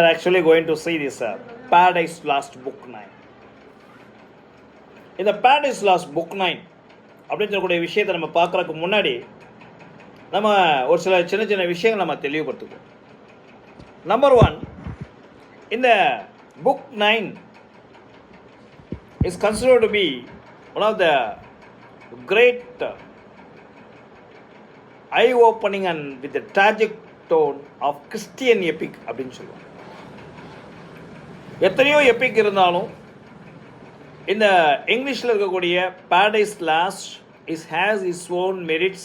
We are actually going to see this Paradise Lost Book 9. இந்த Paradise Lost Book 9 அப்படின்னு சொல்லக்கூடிய விஷயத்தை நம்ம பார்க்குறதுக்கு முன்னாடி நம்ம ஒரு சில சின்ன சின்ன விஷயங்கள் நம்ம தெளிவுபடுத்துவோம். நம்பர் 1, இந்த book 9 is considered to be one of the great eye-opening and with the tragic tone of Christian epic அப்படின்னு சொல்லுவாங்க. எத்தனையோ எபிக் இருந்தாலும் இந்த இங்கிலீஷில் இருக்கக்கூடிய Paradise Lost has its own merits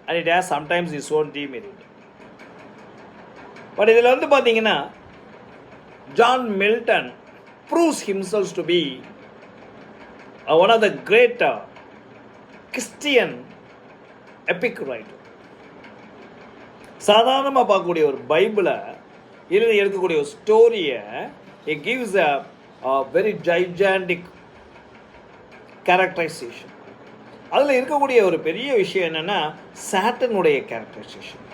and it has sometimes its own demerit. But இதில் வந்து பார்த்தீங்கன்னா John Milton proves himself to be one of the great Christian epic writer. சாதாரணமாக பார்க்கக்கூடிய ஒரு பைபிளை இதில் எடுக்கக்கூடிய ஒரு ஸ்டோரியை it gives a very gigantic characterization. அதில் இருக்கக்கூடிய ஒரு பெரிய விஷயம் என்னென்னா சாட்டனுடைய கேரக்டரைசேஷன்.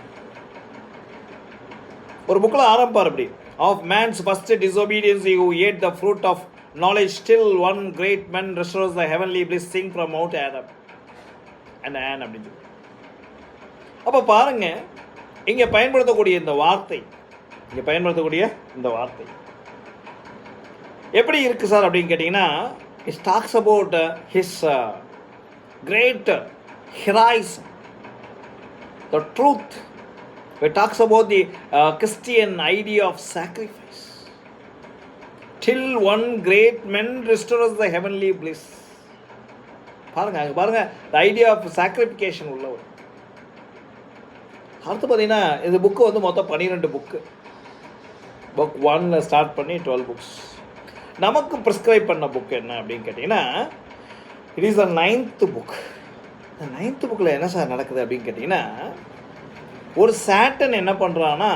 ஒரு புக்கில் ஆரம்பிப்பார் அப்படி, of man's first disobedience who ate the fruit of knowledge still one great man restores the heavenly bliss sing from Mount Adam and Anne அப்படின்னு சொல்லி. அப்போ பாருங்க, இங்கே பயன்படுத்தக்கூடிய இந்த வார்த்தை எப்படி இருக்கு சார் அப்படின்னு கேட்டிங்கன்னா, it talks about his great heroism, the truth. It talks about the Christian idea of sacrifice. Till one great man restores the heavenly bliss. பாருங்க the idea of sacrification உள்ளவர். அடுத்து பார்த்தீங்கன்னா இந்த புக்கு வந்து மொத்தம் 12 புக்கு. புக் 1 ஸ்டார்ட் பண்ணி 12 books. நமக்கு prescribe பண்ண புக் என்ன அப்படின்னு கேட்டிங்கன்னா, it is the 9th book. இந்த 9th புக்கில் என்ன சார் நடக்குது அப்படின்னு கேட்டிங்கன்னா, ஒரு சாட்டன் என்ன பண்ணுறான்னா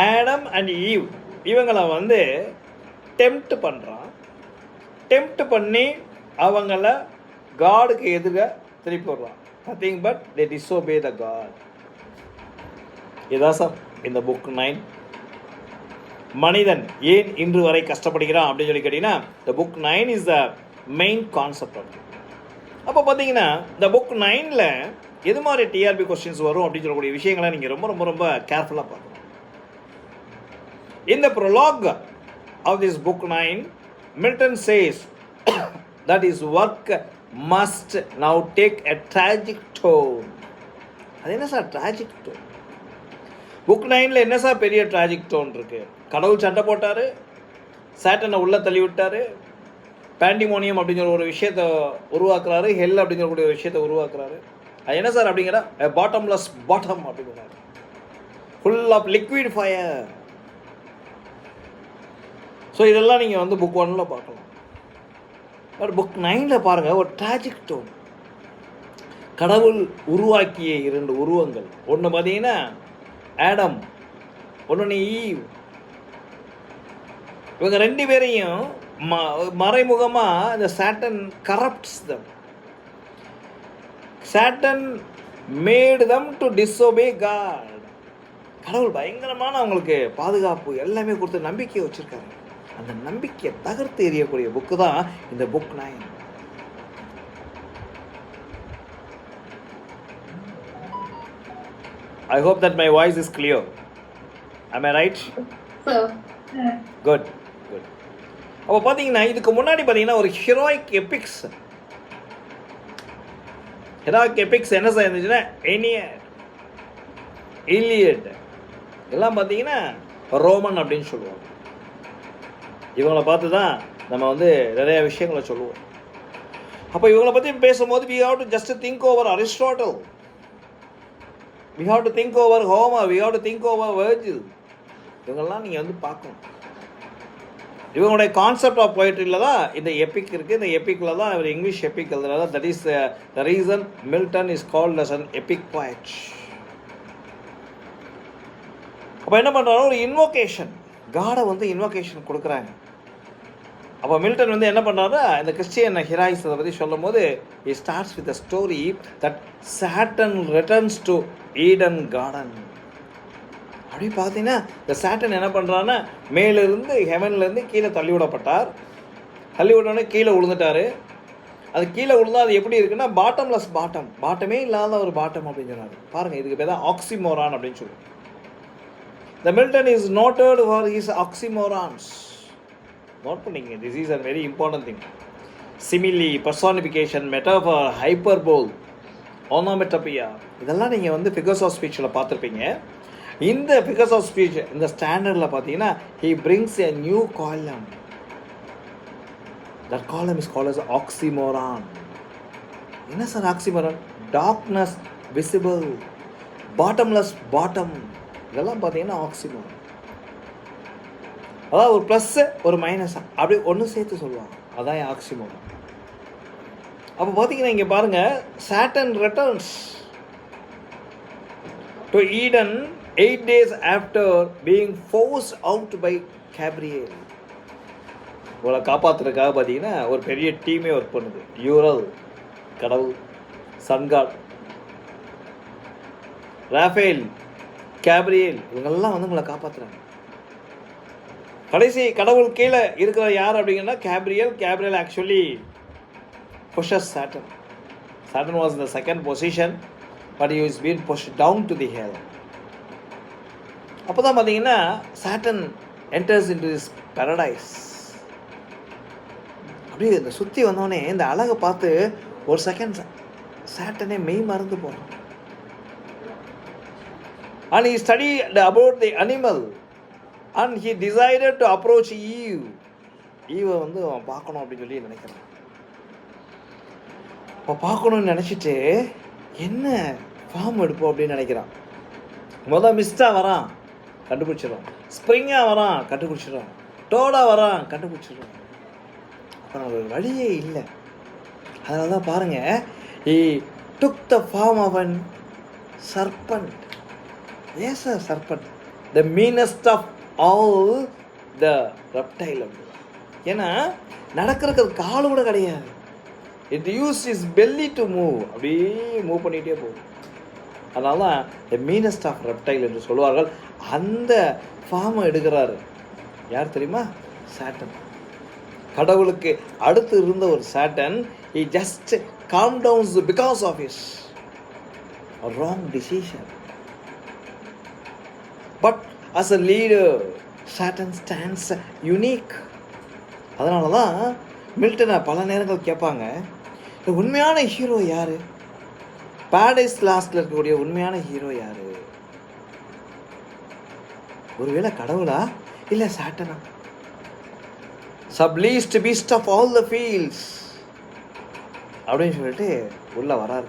ஆடம் அண்ட் ஈவ் இவங்களை வந்து டெம்ப்ட் டெம்ப்ட் பண்ணி அவங்கள காடுக்கு எதிர திருப்பி விடுறான். Nothing but they disobey the God. இதான் சார் இந்த புக் 9. மனிதன் ஏன் இன்று வரை கஷ்டப்படுகிறான் அப்படின்னு சொல்லி கேட்டிங்கன்னா, the book 9 is the main concept of. அப்போ பார்த்தீங்கன்னா இந்த புக் 9ல் எது மாதிரி டிஆர்பி கொஸ்டின்ஸ் வரும் அப்படின்னு சொல்லக்கூடிய விஷயங்களை நீங்கள் ரொம்ப ரொம்ப ரொம்ப கேர்ஃபுல்லாக பார்க்கணும். இந்த prologue of this book 9, Milton says that his work must now take a tragic tone. அது என்ன சார் tragic tone? புக் 9ல் என்ன சார் பெரிய tragic tone இருக்கு? கடவுள் சண்டை போட்டார், சாட்டனை உள்ளே தள்ளி விட்டார், பேண்டிமோனியம் அப்படிங்கிற ஒரு விஷயத்தை உருவாக்குறாரு, ஹெல் அப்படிங்கிற ஒரு விஷயத்தை உருவாக்குறாரு. அது என்ன சார் அப்படிங்கிற பாட்டம்லெஸ் பாட்டம் அப்படிங்கிறாரு, full of liquid fire. So இதெல்லாம் நீங்கள் வந்து புக் 1ல் பார்க்கலாம். பட் புக் 9ல் பாருங்கள் ஒரு ட்ராஜிக் டோன். கடவுள் உருவாக்கிய 2 உருவங்கள், ஒன்று பார்த்தீங்கன்னா ஆடம், ஒன்று ஈவ். இவங்க 2 பேரையும் மறைமுகமாக இந்த Satan corrupts them. Satan made them to disobey God. கடவுள் பயங்கரமான அவங்களுக்கு பாதுகாப்பு எல்லாமே கொடுத்து நம்பிக்கையை வச்சுருக்காரு. அந்த நம்பிக்கையை தகர்த்து எறியக்கூடிய புக்கு தான் இந்த book 9. I hope that my voice is clear. Am I right? Good. அப்போ பார்த்தீங்கன்னா இதுக்கு முன்னாடி பார்த்தீங்கன்னா ஒரு ஹீரோயிக் எபிக்ஸ் என்ன சார் இருந்துச்சுன்னா, இலியட் எல்லாம் பார்த்தீங்கன்னா ரோமன் அப்படின்னு சொல்லுவாங்க. இவங்களை பார்த்து தான் நம்ம வந்து நிறைய விஷயங்களை சொல்லுவோம். அப்போ இவங்களை பற்றி பேசும்போது we have to just think over Aristotle, we have to think over Homer, we have to think over Virgil. இவங்கெல்லாம் நீங்கள் வந்து பார்க்கணும். இவங்களுடைய கான்செப்ட் ஆஃப் போய்ட்ரியில் தான் இந்த எபிக் இருக்குது. இந்த எப்பிக்கில் தான் இவர் இங்கிலீஷ் எபிக் எழுதுறாரு. That is the reason Milton is called as an epic poet. அப்போ என்ன பண்ணுறாங்க, ஒரு இன்வோகேஷன், காடை வந்து இன்வோகேஷன் கொடுக்குறாங்க. அப்போ மில்டன் வந்து என்ன பண்ணுறாரு, இந்த கிறிஸ்டியன் ஹீரோயிஸை பற்றி சொல்லும் போது he starts with a story that Saturn returns to Eden garden. அப்படி பார்த்தீங்கன்னா இந்த சாட்டன் என்ன பண்ணுறான்னா மேலிருந்து ஹெவன்லேருந்து கீழே தள்ளி விடப்பட்டார். தள்ளி விட்டோடனே கீழே விழுந்துட்டார். அது கீழே விழுந்தா அது எப்படி இருக்குன்னா பாட்டம்லெஸ் பாட்டம், பாட்டமே இல்லாத ஒரு பாட்டம் அப்படின்னு சொன்னார். பாருங்கள், இதுக்கு பேர் தான் ஆக்சிமோரான் அப்படின்னு சொல்லுவோம். The Milton is noted for his oxymorons. Note பண்ணிங்க, this is a very important thing. Simile, personification, metaphor, hyperbole, onomatopoeia, இதெல்லாம் நீங்கள் வந்து figures of speechல பார்த்துருப்பீங்க. இந்த figures of speech இந்த ஸ்டாண்டர்டில் பார்த்தீங்கன்னா he brings a new column. That column is called as oxymoron. என்ன sir oxymoron? Darkness visible, bottomless bottom, இதெல்லாம் பார்த்தீங்கன்னா ஆக்சிமோரான். அதாவது ஒரு ப்ளஸ்ஸு ஒரு மைனஸா அப்படி ஒன்று சேர்த்து சொல்லுவாங்க, அதான் ஆக்சிமோரான். அப்போ பார்த்தீங்கன்னா இங்கே பாருங்கள், Satan returns to Eden 8 days after being forced out by Gabriel. உங்களை காப்பாற்றுறதுக்காக பார்த்தீங்கன்னா ஒரு பெரிய டீமே ஒர்க் பண்ணுது. யூரல் கடவுள், சன்காட், ராஃபேல், கேப்ரியல், இவங்கெல்லாம் வந்து உங்களை காப்பாற்றுறாங்க. கடைசி கடவுள் கீழே இருக்கிற யார் அப்படிங்கன்னா Gabriel. Gabriel actually pushes Satan. Satan was in the second position, but he is been pushed down to the hell. அப்போ தான் பார்த்தீங்கன்னா Satan enters into this paradise. அப்படியே இந்த சுற்றி வந்தோடனே இந்த அழகை பார்த்து ஒரு செகண்ட் சாட்டனே மெய் மறந்து போகிறான். And he studied about the animal and he decided to approach Eve. ஈவை வந்து அவன் பார்க்கணும் அப்படின்னு சொல்லி நினைக்கிறான். இப்போ பார்க்கணும்னு நினச்சிட்டு என்ன ஃபார்ம் எடுப்போம் அப்படின்னு நினைக்கிறான். மிஸ்டாக வரான், கண்டுபிடிச்சிடும். ஸ்ப்ரிங்காக வரான், கண்டுபிடிச்சிடும். டோடாக வரான், கண்டுபிடிச்சிடும். அப்போ ஒரு வழியே இல்லை. அதனால தான் பாருங்கள், he took the form of an serpent. Yes, a serpent, the meanest of all the reptile. ஏன்னா நடக்கிறதுக்கு காலு கூட கிடையாது. It use is belly to move, அப்படியே மூவ் பண்ணிகிட்டே போகும். அதனால தான் த மீனஸ்ட் ஆஃப் ரெப்டைல் என்று சொல்வார்கள். அந்த ஃபார்மை எடுக்கிறாரு யார் தெரியுமா? சாட்டன். கடவுளுக்கு அடுத்து இருந்த ஒரு satin. he just calm down because of his wrong decision. But as a leader, Satan stands unique. அதனால தான் மில்டனை பல நேரங்கள் கேட்பாங்க, உண்மையான ஹீரோ யார்? பாரடைஸ் லாஸ்ட்ல இருக்கக்கூடிய உண்மையான ஹீரோ யார்? ஒருவேளை கடவுளா இல்லை சாட்டனா? Subtlest beast of all the fields அப்படின்னு சொல்லிட்டு உள்ளே வராரு.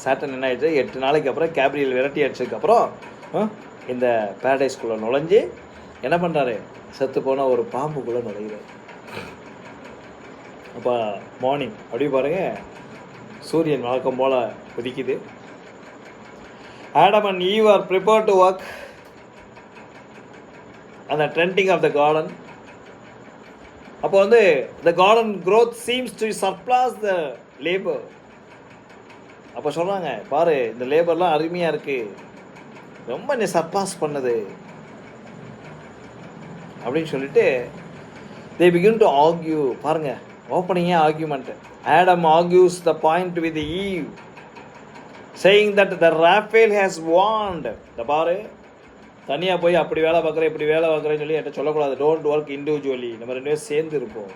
சாட்டன் என்ன ஆயிடுச்சு, 8 நாளைக்கு அப்புறம் கேப்ரியல் விரட்டி அடிச்சதுக்கப்புறம் இந்த பேரடைஸ்குள்ளே நுழைஞ்சு என்ன பண்ணுறாரு, செத்து போன ஒரு பாம்புக்குள்ளே நுழைகிறார். அப்போ மார்னிங் அப்படி பாருங்கள், சூரியன் வழக்கம் போல் உதிக்குது. Adam and Eve are prepared to work அந்த ட்ரெண்டிங் ஆஃப் த கார்டன். அப்போ வந்து the garden growth seems to surpass the labour. அப்போ சொல்கிறாங்க, பாரு இந்த லேபர்லாம் அருமையாக இருக்குது, ரொம்ப நீ சர்பாஸ் பண்ணுது அப்படின்னு சொல்லிட்டு they begin to argue. பாருங்க, ஓப்பனிங்கே argument. Adam argues the point with Eve, saying that the Raphael has warned. இந்த பாரு, தனியாக போய் அப்படி வேலை பார்க்குறேன் இப்படி வேலை பார்க்குறேன்னு சொல்லி என்கிட்ட சொல்லக்கூடாது. டோன்ட் ஒர்க் இண்டிவிஜுவலி, நம்ம 2 பேரும் சேர்ந்து இருப்போம்.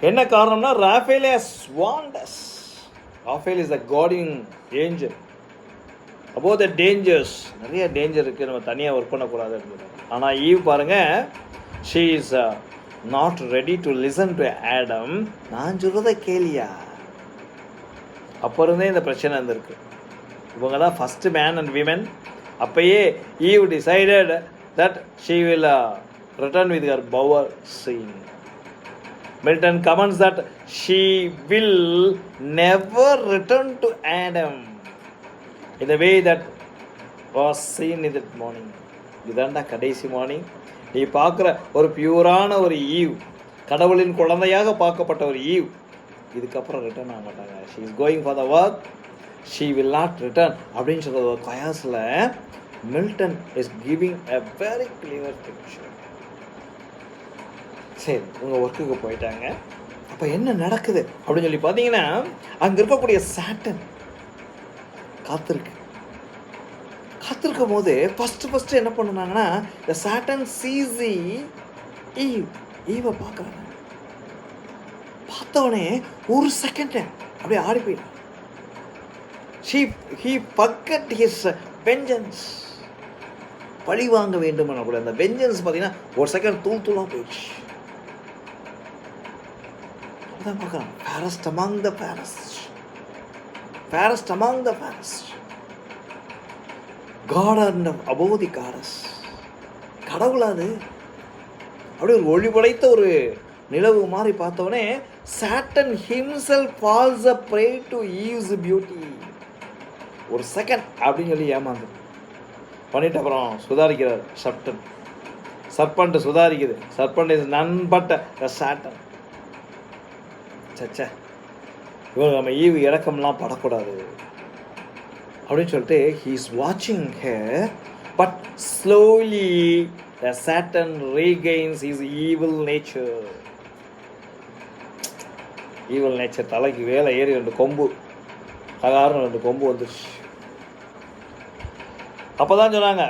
என்ன காரணம்னா Raphael has warned us. Raphael is the guardian angel about the dangers. நிறைய டேஞ்சர் இருக்குது, நம்ம தனியாக ஒர்க் பண்ணக்கூடாது அப்படின்னு. ஆனால் ஈவ் பாருங்கள், she is not ready to listen to Adam. நான் சொல்கிறத கேளியா? அப்போ இருந்தே இந்த பிரச்சனை இருந்திருக்கு. இவங்க தான் ஃபஸ்ட்டு மேன் அண்ட் விமன். அப்பயே eve decided that she will return with her bower scene. Milton comments that she will never return to Adam in the way that was seen in that morning. இதாண்டா கடைசி morning. நீ பார்க்குற ஒரு பியூரான ஒரு eve, கடவுளின் குழந்தையாக பார்க்கப்பட்ட ஒரு ஈவ், இதுக்கப்புறம் ரிட்டர்ன் ஆக மாட்டாங்க. She is going for the work, she will not return அப்படின்னு சொல்கிறது ஒரு கயாஸில் Milton is giving a very clear picture. சரி, உங்கள் ஒர்க்குக்கு போயிட்டாங்க. அப்போ என்ன நடக்குது அப்படின்னு சொல்லி பார்த்தீங்கன்னா, அங்கே இருக்கக்கூடிய சாட்டன் காத்திருக்கும் போது ஃபஸ்ட்டு என்ன பண்ணுனாங்கன்னா, இந்த சாட்டன் சீசி ஈவை பார்க்குறாங்க. பார்த்தவொடனே ஒரு செகண்ட் அப்படியே ஆடி போயிடும். he forgot his vengeance. பழி வாங்க வேண்டும் கூட அந்த வெஞ்சன்ஸ் பார்த்தீங்கன்னா ஒரு செகண்ட் தூளாக போயிடுச்சு. அதான் பார்க்கலாம், fairest among the fairest, God and above the goddess. கடவுளாது அப்படி ஒரு ஒளி படைத்த ஒரு நிலவு மாதிரி பார்த்தவொடனே Satan himself falls a prey to Eve's beauty. ஒரு செகண்ட் அப்படின்னு சொல்லி ஏமாந்து பண்ணிட்டு அப்புறம் சுதாரிக்கிறார் சர்பண்ட் சுதாரிக்குது. Serpent is none but Satan. சச்சா, இவங்க நம்ம ஈவு இறக்கம்லாம் படக்கூடாது அப்படின்னு சொல்லிட்டு he is watching her, but slowly the Satan regains his evil nature. தலைக்கு வேலை ஏறி 2 கொம்பு சாதாரண 2 கொம்பு வந்துருச்சு. அப்போதான் சொன்னாங்க,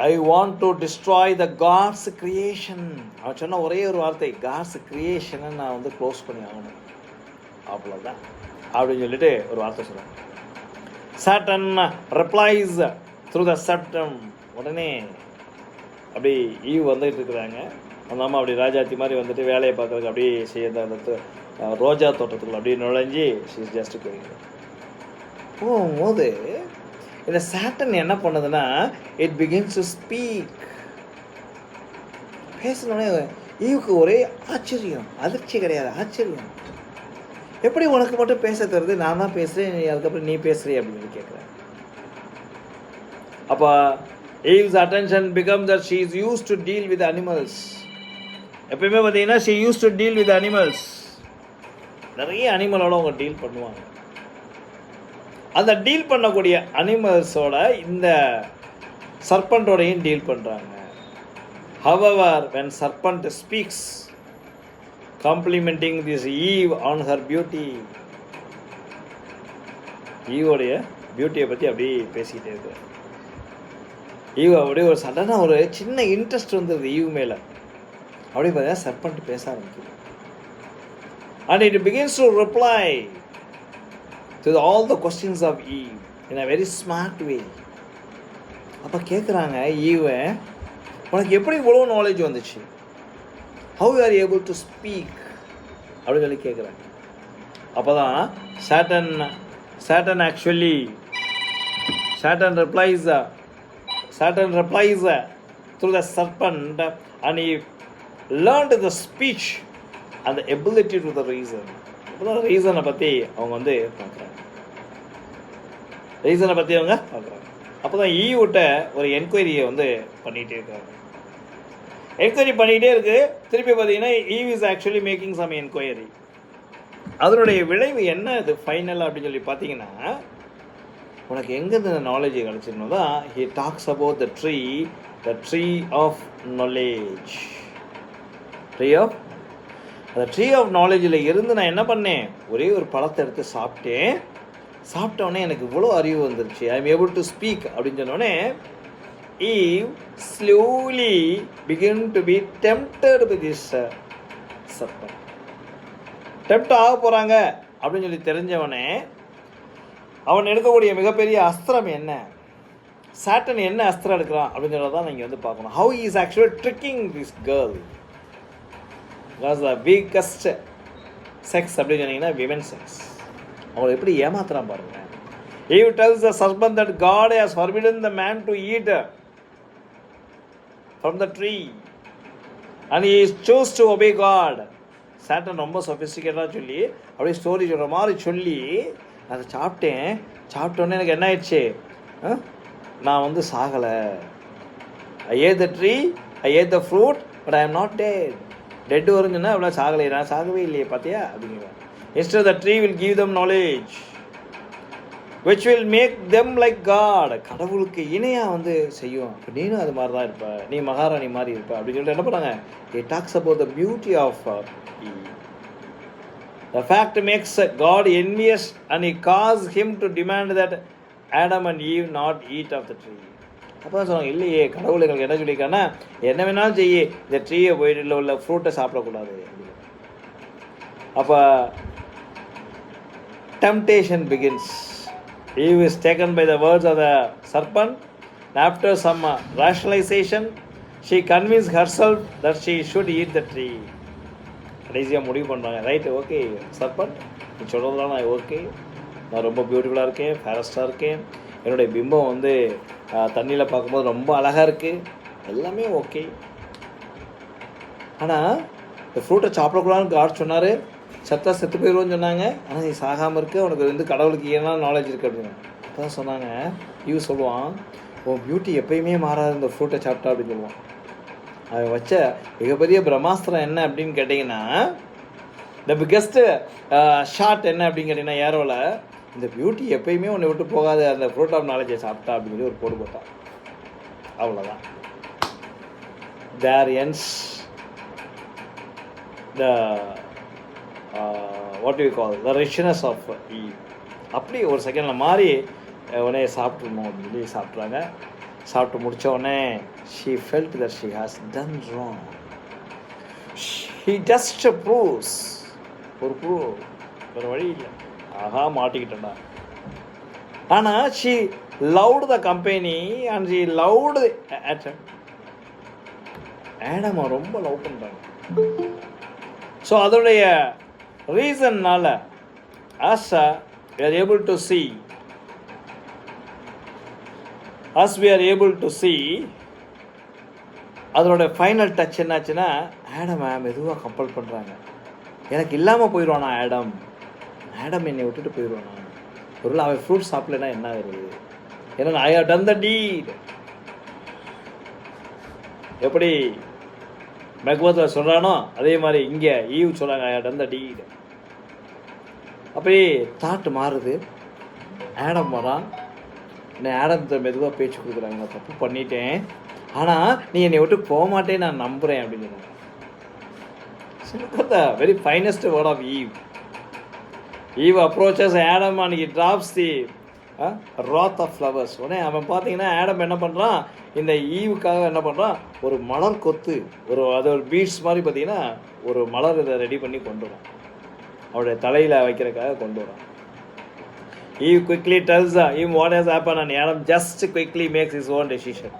I want to destroy the God's creation. அவன் சொன்ன ஒரே ஒரு வார்த்தை, காட்ஸ் கிரியேஷனை நான் வந்து க்ளோஸ் பண்ணி ஆகணும், அவ்வளோதான் அப்படின்னு சொல்லிட்டு ஒரு வார்த்தை சொல்கிறாங்க. சாட்டன் ரிப்ளைஸ் த்ரூ த சட்டம். உடனே அப்படி ஈவ் வந்துட்டு இருக்கிறாங்க. அந்த அம்மா அப்படி ராஜாத்தி மாதிரி வந்துட்டு வேலையை பார்க்குறதுக்கு அப்படியே செய்ய அந்த ரோஜா தோட்டத்துக்குள்ள அப்படியே நுழைஞ்சி ஷீஸ் ஜஸ்ட் போகும்போது இந்த சாட்டன் என்ன பண்ணுதுன்னா, இட் பிகின்ஸ் டு ஸ்பீக். பேசினோடனே ஈவுக்கு ஒரே ஆச்சரியம், அதிர்ச்சி கிடையாது, ஆச்சரியம். எப்படி உனக்கு மட்டும் பேச தருது, நான் தான் பேசுகிறேன், அதுக்கப்புறம் நீ பேசுகிறே அப்படின்னு கேட்குறேன். அப்போ eaves attention becomes that she is use to deal with animals. எப்பயுமே பார்த்தீங்கன்னா she use to deal with animals. நிறைய அனிமலோட அவங்க டீல் பண்ணுவாங்க. அந்த டீல் பண்ணக்கூடிய அனிமல்ஸோட இந்த சர்பண்டோடையும் டீல் பண்ணுறாங்க. However, when serpent speaks, complimenting this Eve on her beauty, ஈவோடைய பியூட்டியை பற்றி அப்படியே பேசிக்கிட்டே இருக்கு. ஈவ் அப்படியே ஒரு சடனாக ஒரு சின்ன இன்ட்ரெஸ்ட் வந்துடுது ஈவ் மேலே. அப்படியே பார்த்தீங்கன்னா சர்பண்ட் பேச ஆரம்பிக்குது. And it begins to reply to all the questions of Eve in a very smart way. அப்போ கேட்குறாங்க, ஈவை உனக்கு எப்படி இவ்வளோ நாலேஜ் வந்துச்சு, how you are able to speak அப்படின்னு சொல்லி கேட்குறாங்க. அப்போ தான் Satan replies through the serpent, and he learned the speech and the ability to the reason. அப்போதான் ரீசனை பற்றி அவங்க வந்து பார்க்குறாங்க. அப்போ தான் ஈவிட்ட ஒரு என்கொயரியை வந்து பண்ணிகிட்டே இருக்காங்க. என்கொயரி பண்ணிகிட்டே இருக்குது. திருப்பி பார்த்தீங்கன்னா Eve is actually making some enquiry. அதனுடைய விளைவு என்ன அது ஃபைனல் அப்படின்னு சொல்லி பார்த்தீங்கன்னா, உனக்கு எங்கேருந்து இந்த நாலேஜ் கிடச்சிருந்தோ தான் he talks about the tree of knowledge. அந்த ட்ரீ ஆஃப் நாலேஜில் இருந்து நான் என்ன பண்ணேன், ஒரே ஒரு பழத்தை எடுத்து சாப்பிட்டோடனே எனக்கு இவ்வளோ அறிவு வந்துருச்சு, I am able to speak அப்படின்னு சொன்னோடனே Eve slowly begin to be tempted with this serpent. Tempt ஆக போகிறாங்க அப்படின்னு சொல்லி தெரிஞ்சவனே அவன் எடுக்கக்கூடிய மிகப்பெரிய அஸ்திரம் என்ன, சாட்டன் என்ன அஸ்திரம் எடுக்கிறான் அப்படிங்கிறத தான் நீங்கள் வந்து பார்க்கணும். How is actually tricking this girl. That's the weakest sex அப்படின்னு சொன்னீங்கன்னா விமன் செக்ஸ். அவங்களை எப்படி ஏமாத்துறான் பாருங்க. Eve tells the serpent that God has forbidden the man to eat from the tree and he chose to obey God. Satan ரொம்ப சொஃபிஸ்டிகேட்டாக சொல்லி அப்படியே story சொல்கிற மாதிரி சொல்லி அதை சாப்பிட்டோன்னே எனக்கு என்ன ஆயிடுச்சு, நான் வந்து சாகலை, I ate the tree, I ate the fruit, but I am not dead. Dead வருங்கன்னா அவ்வளோ சாகலை, நான் சாகவே இல்லையே பார்த்தியா அப்படிங்கிற. Instead the tree will give them knowledge which will make them like God. கடவுளுக்கு இணையாக வந்து செய்யும். இப்போ நீனும் அது மாதிரி தான் இருப்ப, நீ மகாராணி மாதிரி இருப்ப அப்படின்னு சொல்லிட்டு என்ன பண்ணாங்க, he talks about the beauty of Eve. The fact makes God envious and he caused him to demand that Adam and Eve not eat of the tree. அப்போ தான் சொன்னாங்க, இல்லையே கடவுள் எங்களுக்கு என்ன சொல்லியிருக்காங்கன்னா, என்ன வேணாலும் செய்ய, இந்த ட்ரீயை போயிட்டு உள்ள ஃப்ரூட்டை சாப்பிடக்கூடாது. அப்போ temptation begins. Eve is taken by the words of the serpent. After some rationalization, she convinced herself that she should eat the tree. கடைசியாக முடிவு பண்ணுறாங்க, ரைட்டு ஓகே சர்பண்ட், நீ சொல்கிறது தான் நான் ஓகே, நான் ரொம்ப பியூட்டிஃபுல்லாக இருக்கேன், ஃபேரஸ்டாக இருக்கேன், என்னுடைய பிம்பம் வந்து தண்ணியில் பார்க்கும்போது ரொம்ப அழகாக இருக்குது, எல்லாமே ஓகே. ஆனால் இந்த ஃப்ரூட்டை சாப்பிடக்கூடாதுன்னு காட் சொன்னார், சத்தா செத்து போயிடுவோன்னு சொன்னாங்க. ஆனால் நீ சாகாமல் இருக்க, உனக்கு வந்து கடவுளுக்கு ஏன்னா நாலேஜ் இருக்குது அப்படின்னு அப்போ தான் சொன்னாங்க. இவ சொல்லுவான், உன் பியூட்டி எப்பயுமே மாறாது இந்த ஃப்ரூட்டை சாப்பிட்டா அப்படின்னு சொல்லுவான். அவன் வச்ச மிகப்பெரிய பிரம்மாஸ்திரம் என்ன அப்படின்னு கேட்டிங்கன்னா, இந்த பிக்கஸ்ட்டு ஷார்ட் என்ன அப்படின்னு கேட்டிங்கன்னா, ஏரோவில் இந்த பியூட்டி எப்பயுமே உன்னை விட்டு போகாது, அந்த ஃப்ரூட் ஆஃப் நாலேஜை சாப்பிட்டா அப்படின்னு சொல்லி ஒரு போடு போட்டான். அவ்வளோதான். There ends the what you call the richness of Eve. அப்படி ஒரு செகண்டில் மாறி உடனே சாப்பிட்ருணும் அப்படின்னு சொல்லி சாப்பிட்றாங்க. சாப்பிட்டு முடித்த உடனே she felt that she has done wrong. He just proves, ஒரு ப்ரூவ், வேறு வழி இல்லை, ஆஹா மாட்டிக்கிட்டேன்டா. ஆனால் she loved the company and she loved Adam. ஆடமை ரொம்ப லவ் பண்ணுறாங்க. ஸோ அதோடைய ரீசன்னால் as we are able to see, அதோட ஃபைனல் டச் என்னாச்சுன்னா, ஆடமை மெதுவாக கம்பல் பண்ணுறாங்க. எனக்கு இல்லாமல் போயிடுவானா ஆடம் என்னை விட்டுட்டு போயிடுவானா, ஒரு அவன் ஃப்ரூட் சாப்பிடலன்னா என்ன ஆகுது, ஏன்னா ஐ ஹவ் டன் த டீட். எப்படி மெக்வத்தில் சொல்கிறானோ அதே மாதிரி இங்கே ஈவ் சொல்கிறாங்க, ஐ ஹவ் டன் த டீட். அப்படியே தாட்டு மாறுது. ஆடம் வரான், ஆடத்தை மெதுவாக பேச்சு கொடுக்குறாங்க, நான் தப்பு பண்ணிட்டேன், ஆனால் நீ என்னை விட்டு போக மாட்டேன் நான் நம்புகிறேன் அப்படின்னு சொன்னாங்க. The very finest word of Eve. Eve approaches Adam and he drops the wrath of flowers. உடனே அவன் பார்த்தீங்கன்னா ஆடம் என்ன பண்ணுறான், இந்த ஈவுக்காக என்ன பண்ணுறான், ஒரு மலர் கொத்து, அது ஒரு பீட்ஸ் மாதிரி பார்த்தீங்கன்னா ஒரு மலர் இதை ரெடி பண்ணி கொண்டு வரான், அவருடைய தலையில் வைக்கிறதுக்காக கொண்டு வரான். Eve quickly tells him what has happened and Adam just quickly makes his own decision.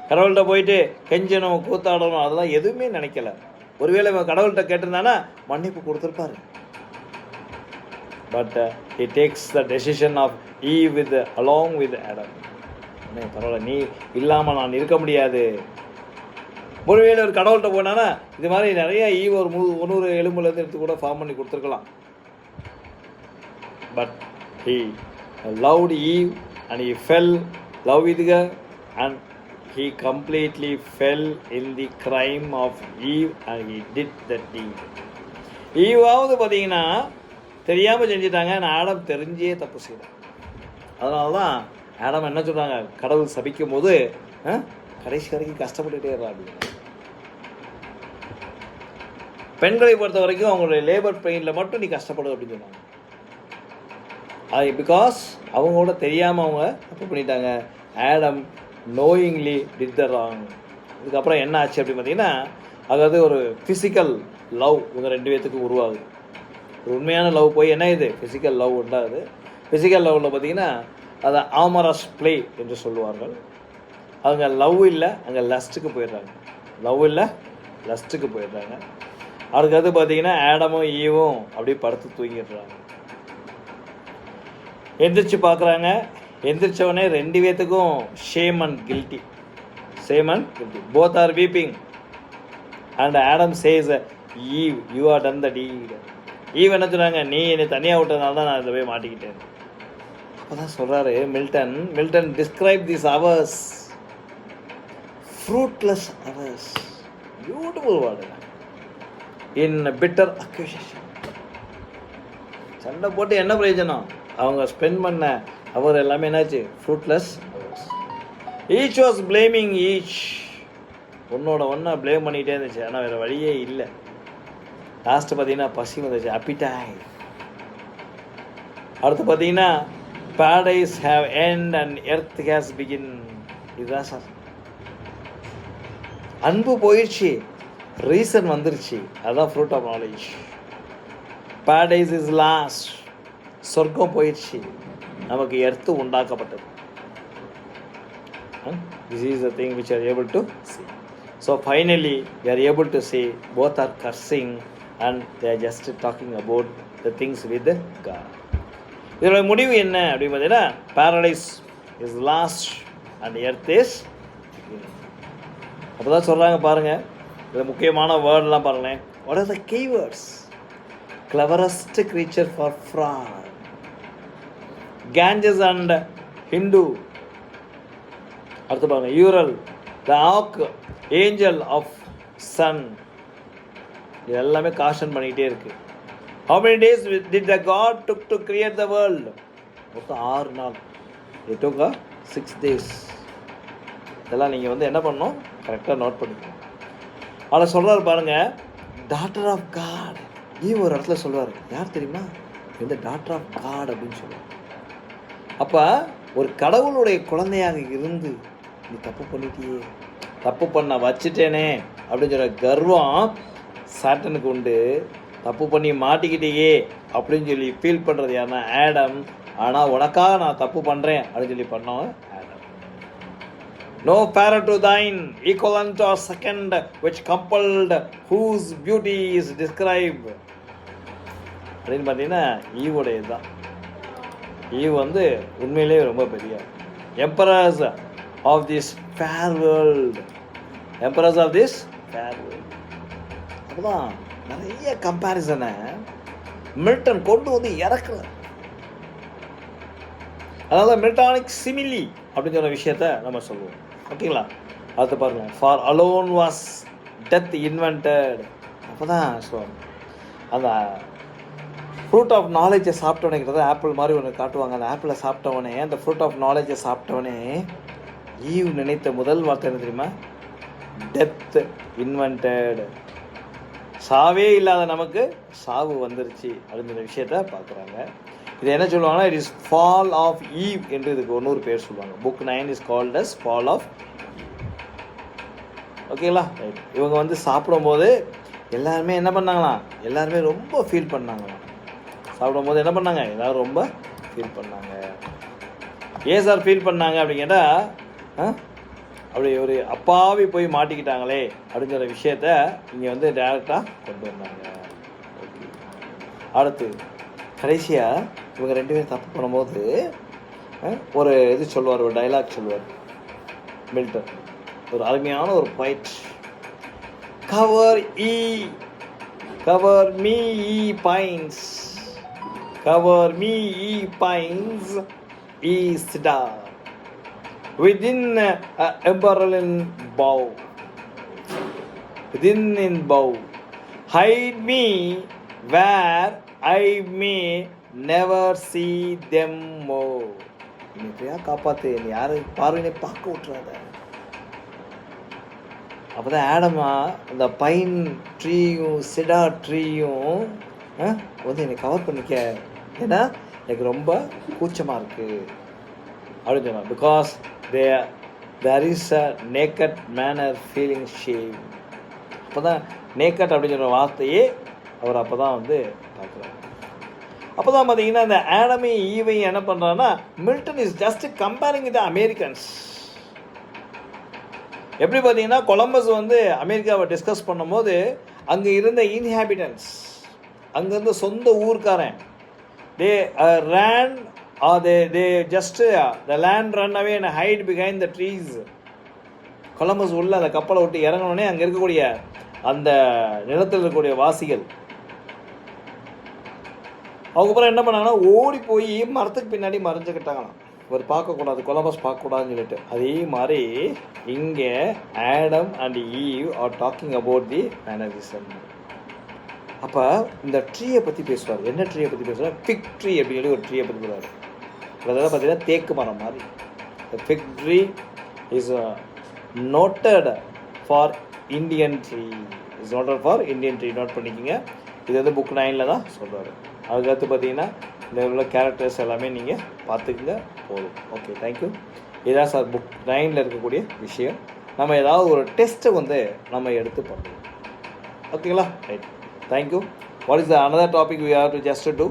கடவுள்கிட்ட போயிட்டு கெஞ்சணும் கூத்தாடணும் அதெல்லாம் எதுவுமே நினைக்கல. ஒருவேளை இவன் கடவுள்கிட்ட கேட்டிருந்தானா மன்னிப்பு கொடுத்துருப்பாரு. But he takes the decision of Eve along with Adam. பரவாயில்ல, நீ இல்லாமல் நான் இருக்க முடியாது. ஒருவேளை ஒரு கடவுள்கிட்ட போனானா இது மாதிரி நிறைய ஈவ் ஒரு 100 எலும்புலேருந்து எடுத்து கூட ஃபார்ம் பண்ணி கொடுத்துருக்கலாம். But he loved Eve and he fell love with her and he completely fell in the crime of Eve and he did that deed. ஈவாவது பார்த்தீங்கன்னா தெரியாமல் செஞ்சிட்டாங்க, நான் ஆடம் தெரிஞ்சே தப்பு செய்கிறேன். அதனால தான் ஆடம் என்ன சொல்கிறாங்க, கடவுள் சபிக்கும் போது கடைசி வரைக்கும் கஷ்டப்பட்டுகிட்டே இருறாங்க. பெண்களை பொறுத்த வரைக்கும் அவங்களுடைய லேபர் பெயினில் மட்டும் நீ கஷ்டப்படு அப்படின்னு சொன்னாங்க. அது பிகாஸ் அவங்களோட தெரியாமல் அவங்க தப்பு பண்ணிட்டாங்க. Adam knowingly did the wrong. இதுக்கப்புறம் என்ன ஆச்சு அப்படின்னு பார்த்தீங்கன்னா, அதாவது ஒரு ஃபிசிக்கல் லவ் இவங்க 2 பேர்த்துக்கு உருவாகுது. ஒரு உண்மையான லவ் போய் என்ன இது ஃபிசிக்கல் லவ் உண்டாகுது. ஃபிசிக்கல் லவ்வில் பார்த்தீங்கன்னா அதை ஆமரஸ் ப்ளே என்று சொல்லுவார்கள். அவங்க லவ் இல்லை, அங்கே லஸ்ட்டுக்கு போயிடுறாங்க. லவ் இல்லை, லஸ்ட்டுக்கு போயிடுறாங்க. அதுக்கடுத்து பார்த்தீங்கன்னா ஆடமும் ஈவும் அப்படியே படுத்து தூங்கிடுறாங்க. எந்திரிச்சு பார்க்குறாங்க. எந்திரிச்சவொடனே 2 பேர்த்துக்கும் shame and guilty. Both are weeping and Adam says Eve you are done the deed. Eve என்ன சொல்கிறாங்க, நீ என்னை தனியாக விட்டதுனால தான் நான் இதில் போய் மாட்டிக்கிட்டேன். அப்போ தான் சொல்கிறாரு Milton describe this hours, fruitless hours, beautiful word, in bitter accusation. சண்டை போட்டு என்ன பிரயோஜனம், அவங்க ஸ்பெண்ட் பண்ண அவர் எல்லாமே என்னாச்சு? Fruitless. Each was blaming each. ஒன்றா ப்ளேம் பண்ணிகிட்டே இருந்துச்சு. ஆனால் வேறு வழியே இல்லை. லாஸ்ட்டு பார்த்தீங்கன்னா பசி வந்துச்சு, அப்பிடைட். அடுத்து பார்த்தீங்கன்னா paradise have end and earth has begin. இதுதான் சார். அன்பு போயிடுச்சு, ரீசன் வந்துருச்சு. அதுதான் fruit of knowledge. paradise is lost. சொர்க்கம் போயிடுச்சு, நமக்கு எர்த்து உண்டாக்கப்பட்டது. This is the thing which you are able to see. So finally we are able to see both are cursing and they are just talking about the things with God. இதோட முடிவு என்ன அப்படின்னு பார்த்தீங்கன்னா paradise is last and earth is beginning. அப்போ தான் சொல்கிறாங்க பாருங்கள். இதில் முக்கியமான வேர்டெலாம் பாருங்களேன். What are the keywords? Cleverest creature for fraud. Ganges and Hindu. அடுத்து பாருங்க, Ural, the ark, angel of sun. இது எல்லாமே காஷன் பண்ணிக்கிட்டே இருக்கு. How many days did the God took to create the world? மொத்தம் 6 நாள். It took 6 days. இதெல்லாம் நீங்கள் என்ன பண்ணணும், கரெக்டாக நோட் பண்ணிக்கணும். அதில் சொல்கிறார் பாருங்க, டாட்டர் ஆஃப் காட். ஒரு இடத்துல சொல்லுவார், யார் தெரியுமா? இந்த டாட்டர் ஆஃப் காட் அப்படின்னு சொல்லுவார். அப்போ ஒரு கடவுளுடைய குழந்தையாக இருந்து நீ தப்பு பண்ணிட்டியே, தப்பு பண்ண வச்சுட்டேனே அப்படின்னு சொல்கிற கர்வம் சாட்டனுக்கு உண்டு. தப்பு பண்ணி மாட்டிக்கிட்டேயே அப்படின்னு சொல்லி ஃபீல் பண்ணுறது யாருன்னா ஆடம். ஆனால் உனக்காக நான் தப்பு பண்ணுறேன் அப்படின்னு சொல்லி பண்ணவன் Adam. No parent to thine, equivalent or second, which compelled, whose beauty is described. அப்படின்னு பார்த்தீங்கன்னா ஈவோடைய தான். ஈவ் உண்மையிலே ரொம்ப பெரிய emperors of this fair world. Emperors of this fair world. அப்போதான் நிறைய கம்பேரிசனை மில்டன் கொண்டு இறக்குறார். அதனால மில்டானிக் சிமிலி அப்படின்னு சொன்ன விஷயத்த நம்ம சொல்லுவோம். ஓகேங்களா? அடுத்து பாருங்க, for alone was death invented. அப்போ தான் சொல்லுவாங்க, அந்த ஃப்ரூட் ஆஃப் நாலேஜை சாப்பிட்டவனேங்கிறத ஆப்பிள் மாதிரி ஒன்று காட்டுவாங்க. அந்த ஆப்பிளை சாப்பிட்டவனே, அந்த ஃப்ரூட் ஆஃப் நாலேஜை சாப்பிட்டவனே ஈவ் நினைத்த முதல் வார்த்தை என்ன தெரியுமா? Death invented. சாவே இல்லாத நமக்கு சாவு வந்துருச்சு அப்படிங்கிற விஷயத்த பார்க்குறாங்க. இது என்ன சொல்லுவாங்கன்னா, it is fall of Eve என்று இதுக்கு இன்னொரு பேர் சொல்லுவாங்க. Book 9 is called as fall of. ஓகேங்களா? ரைட். இவங்க சாப்பிடும்போது எல்லாருமே என்ன பண்ணாங்களாம்? எல்லாருமே ரொம்ப ஃபீல் பண்ணாங்களாம். சாப்பிடும்போது என்ன பண்ணாங்க? எல்லோரும் ரொம்ப ஃபீல் பண்ணாங்க. ஏன் சார் ஃபீல் பண்ணாங்க அப்படின்னு கேட்டால், அப்படி ஒரு அப்பாவி போய் மாட்டிக்கிட்டாங்களே அப்படிங்கிற விஷயத்த இங்கே டேரெக்டாக கொண்டு வந்தாங்க. அடுத்து கடைசியாக இவங்க 2 பேரும் தப்பு பண்ணும்போது ஒரு இது சொல்லுவார், ஒரு டைலாக் சொல்லுவார் மில்டன். ஒரு அருமையான ஒரு point. Cover me E pines, cover me ye pines, ye cedar, within embarlin bough, within in bough, hide me where I may never see them more. நீ காப்பாத்து, நீ யாரு பார்வையை பார்க்க விட்டுறாத. அப்போதான் ஆடமா அந்த பைன் ட்ரீயும் சிடார் ட்ரீயும் என்னை கவர் பண்ணிக்க, ஏன்னா எனக்கு ரொம்ப கூச்சமாக இருக்குது அப்படின்னு சொன்னார். Because there is a naked manner feeling shame. அப்போ தான் நேக்கட் அப்படின்னு சொல்கிற வார்த்தையே அவர் அப்போ தான் பார்க்குறாரு. அப்போ தான் பார்த்தீங்கன்னா இந்த ஆடமையும் ஈவையும் என்ன பண்ணுறான்னா, Milton is just comparing with Americans. எப்படி பார்த்தீங்கன்னா, கொலம்பஸ் அமெரிக்காவை டிஸ்கஸ் பண்ணும்போது அங்கே இருந்த இன்ஹாபிட்டன்ஸ், அங்கேருந்து சொந்த ஊர்க்காரன், தே ran or they just the land run away and hide behind the trees. Columbus உள்ள அந்த கப்பலை விட்டு இறங்கினோடனே அங்கே இருக்கக்கூடிய அந்த நிலத்தில் இருக்கக்கூடிய வாசிகள் அதுக்கப்புறம் என்ன பண்ணாங்கன்னா, ஓடி போய் மரத்துக்கு பின்னாடி மறைஞ்சுக்கிட்டாங்களாம். அவர் பார்க்கக்கூடாது, கொலம்பஸ் பார்க்கக்கூடாதுன்னு சொல்லிட்டு. அதே மாதிரி இங்கே Adam and Eve are talking about the mannerism. அப்போ இந்த ட்ரீயை பற்றி பேசுவார். என்ன ட்ரீயை பற்றி பேசுவார்? ஃபிக் ட்ரீ அப்படின்னு சொல்லி ஒரு ட்ரீயை பற்றி பேசுவார். அதாவது பார்த்தீங்கன்னா தேக்கு மரம் மாதிரி. The fig tree is noted for Indian tree. Is noted for Indian tree. Note பண்ணிக்கோங்க. இது வந்து புக் 9ல் தான் சொல்கிறாரு. அதுக்கடுத்து பார்த்தீங்கன்னா இந்த உள்ள கேரக்டர்ஸ் எல்லாமே நீங்கள் பார்த்துக்குங்க போதும். Okay, thank you. இதுதான் சார் புக் 9ல் இருக்கக்கூடிய விஷயம். நம்ம ஏதாவது ஒரு டெஸ்ட்டை வந்து நம்ம எடுத்து பண்ணுவோம். ஓகேங்களா? Right, thank you. What is the another topic we have to just do?